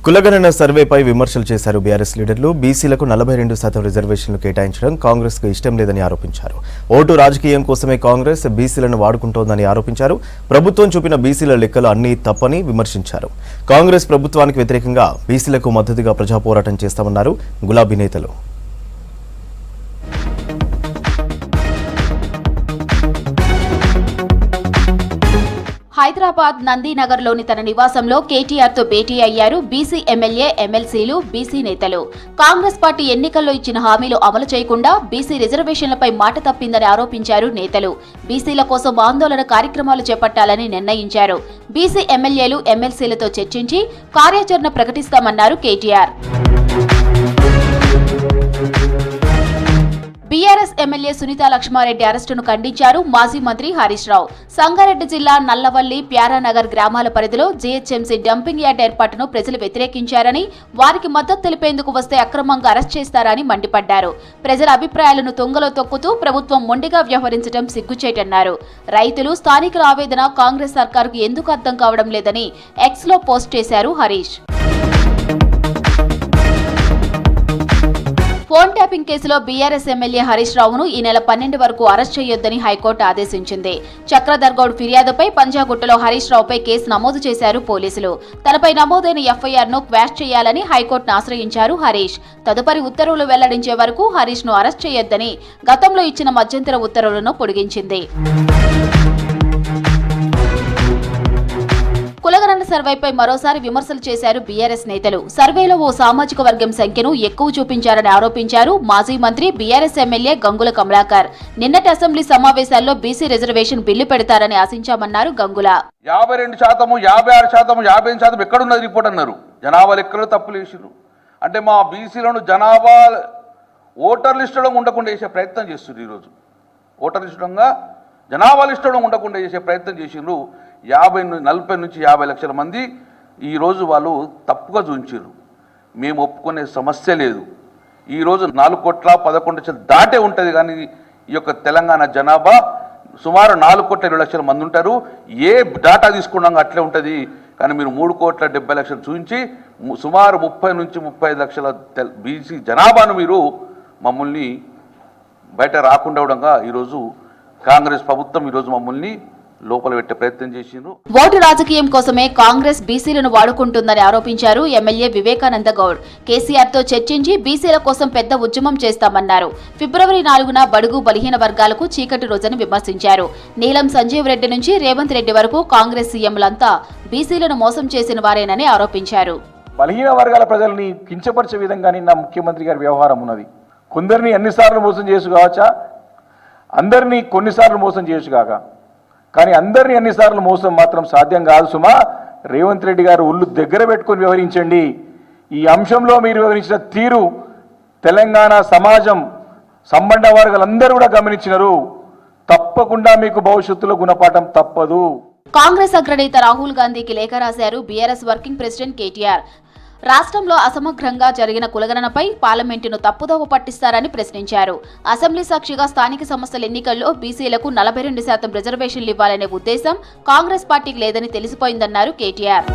కులగణన సర్వేపై విమర్శలు చేశారు బీఆర్ఎస్ లీడర్లు. బీసీలకు 42% రిజర్వేషన్లు కేటాయించడం కాంగ్రెస్ కు ఇష్టం లేదని ఆరోపించారు. ఓటు రాజకీయం కోసమే కాంగ్రెస్ బీసీలను వాడుకుంటోందని ఆరోపించారు. ప్రభుత్వం చూపిన బీసీల లెక్కలు అన్నీ తప్పని విమర్శించారు. కాంగ్రెస్ ప్రభుత్వానికి వ్యతిరేకంగా బీసీలకు మద్దతుగా ప్రజా పోరాటం చేస్తామన్నారు గులాబీ నేతలు. హైదరాబాద్ నందీనగర్లోని తన నివాసంలో కేటీఆర్తో భేటీ అయ్యారు బీసీ ఎమ్మెల్యే, ఎమ్మెల్సీలు, బీసీ నేతలు. కాంగ్రెస్ పార్టీ ఎన్నికల్లో ఇచ్చిన హామీలు అమలు చేయకుండా బీసీ రిజర్వేషన్లపై మాట తప్పిందని ఆరోపించారు నేతలు. బీసీల కోసం ఆందోళన కార్యక్రమాలు చేపట్టాలని నిర్ణయించారు. బీసీ ఎమ్మెల్యేలు, ఎమ్మెల్సీలతో చర్చించి కార్యాచరణ ప్రకటిస్తామన్నారు కేటీఆర్. బీఆర్ఎస్ ఎమ్మెల్యే సునీతా లక్ష్మారెడ్డి అరెస్టును ఖండించారు మాజీ మంత్రి హరీష్ రావు. సంగారెడ్డి జిల్లా నల్లవల్లి, ప్యారానగర్ గ్రామాల పరిధిలో జీహెచ్ఎంసీ డంపింగ్ యార్డ్ ఏర్పాటును ప్రజలు వ్యతిరేకించారని, వారికి మద్దతు తెలిపేందుకు వస్తే అక్రమంగా అరెస్ట్ చేస్తారని మండిపడ్డారు. ప్రజల అభిప్రాయాలను తొంగలో తొక్కుతూ ప్రభుత్వం మొండిగా వ్యవహరించడం సిగ్గుచేటన్నారు. రైతులు, స్థానికుల ఆవేదన కాంగ్రెస్ సర్కారుకు ఎందుకు అర్థం కావడం లేదని ఎక్స్లో పోస్ట్ చేశారు హరీష్. ఫోన్ ట్యాపింగ్ కేసులో బీఆర్ఎస్ ఎమ్మెల్యే హరీష్ రావును ఈ నెల 12 వరకు అరెస్ట్ చేయొద్దని హైకోర్టు ఆదేశించింది. చక్రధర్ గౌడ్ ఫిర్యాదుపై పంజాగుట్టలో హరీష్ రావుపై కేసు నమోదు చేశారు పోలీసులు. తనపై నమోదైన ఎఫ్ఐఆర్ను క్వాష్ చేయాలని హైకోర్టును ఆశ్రయించారు హరీష్. తదుపరి ఉత్తర్వులు వెల్లడించే వరకు హరీష్ను అరెస్ట్ చేయొద్దని గతంలో ఇచ్చిన మధ్యంతర ఉత్తర్వులను పొడిగించింది. కులగణన సర్వేపై మరోసారి విమర్శలు చేశారు బీఆర్ఎస్ నేతలు. సర్వేలో ఓ సామాజిక వర్గం సంఖ్యను ఎక్కువ చూపించారని ఆరోపించారు మాజీ మంత్రి, బీఆర్ఎస్ ఎమ్మెల్యే గంగుల కమలాకర్. నిన్నటి అసెంబ్లీ సమావేశాల్లో బీసీ రిజర్వేషన్ బిల్లు పెడతారని ఆశించామన్నారు గంగుల. 52%, 56%, 58% ఎక్కడున్నది రిపోర్ట్ అన్నారు. జనాభా లెక్కలు తప్పులు వేసిరు. అంటే మా బీసీలను జనాభా ఓటర్ లిస్టులో ఉండకుండా చేసే ప్రయత్నం చేస్తున్నారు. ఈరోజు ఓటర్ లిస్టుగా జనాభా లిస్టులో ఉండకుండా చేసే ప్రయత్నం చేసిండ్రు. 40 నుంచి 50 లక్షల మంది ఈరోజు వాళ్ళు తప్పుగా చూపించారు. మేము ఒప్పుకునే సమస్య లేదు. ఈరోజు 4,11,00,000 దాటే ఉంటుంది. కానీ ఈ యొక్క తెలంగాణ జనాభా సుమారు 4,20,00,000 మంది ఉంటారు. ఏ డాటా తీసుకున్నాక అట్లే ఉంటుంది. కానీ మీరు 3,70,00,000 చూపించి సుమారు 30 నుంచి 35 లక్షల బీసీ జనాభాను మీరు మమ్మల్ని బయట రాకుండా ఉండగా ఈరోజు కాంగ్రెస్ ప్రభుత్వం ఈరోజు మమ్మల్ని లోపల పెట్టే ప్రయత్నం చేసిండ్రు. ఓటు రాజకీయం కోసమే కాంగ్రెస్ బీసీలను వాడుకుంటుందని ఆరోపించారు ఎమ్మెల్యే వివేకానంద గౌడ్. కేసీఆర్తో చర్చించి బీసీల కోసం పెద్ద ఉద్యమం చేస్తామన్నారు. ఫిబ్రవరి 4న బడుగు బలహీన వర్గాలకు చీకటి రోజని విమర్శించారు. నీలం సంజీవ్ రెడ్డి నుంచి రేవంత్ రెడ్డి వరకు కాంగ్రెస్ సీఎంలంతా బీసీలను మోసం చేసిన వారేనని ఆరోపించారు. బలహీన వర్గాల ప్రజల్ని కించపరిచే విధంగానే నా ముఖ్యమంత్రి గారి వ్యవహారం ఉన్నది. కొందరిని అన్నిసార్లు మోసం చేయొచ్చు కావచ్చా, అందరినీ కొన్నిసార్లు మోసం చేయొచ్చు కాక, కానీ అందరినీ అన్నిసార్లు మోసం మాత్రం సాధ్యం కాదు సుమా. రేవంత్ రెడ్డి గారు ఒళ్ళు దగ్గర పెట్టుకొని వ్యవహరించండి. ఈ అంశంలో మీరు వ్యవహరించిన తీరు తెలంగాణ సమాజం, సంబంధ వర్గాలందరూ కూడా గమనించినారు. తప్పకుండా మీకు భవిష్యత్తులో గుణపాఠం తప్పదు. కాంగ్రెస్ అగ్రనేత రాహుల్ గాంధీకి లేఖ రాశారు బీఆర్ఎస్ వర్కింగ్ ప్రెసిడెంట్ కేటీఆర్. రాష్ట్రంలో అసమగ్రంగా జరిగిన కులగణనపై పార్లమెంటును తప్పుదోవ పట్టిస్తారని ప్రశ్నించారు. అసెంబ్లీ సాక్షిగా స్థానిక సంస్థల ఎన్నికల్లో బీసీలకు 42% రిజర్వేషన్లు ఇవ్వాలనే ఉద్దేశం కాంగ్రెస్ పార్టీకి లేదని తెలిసిపోయిందన్నారు కేటీఆర్.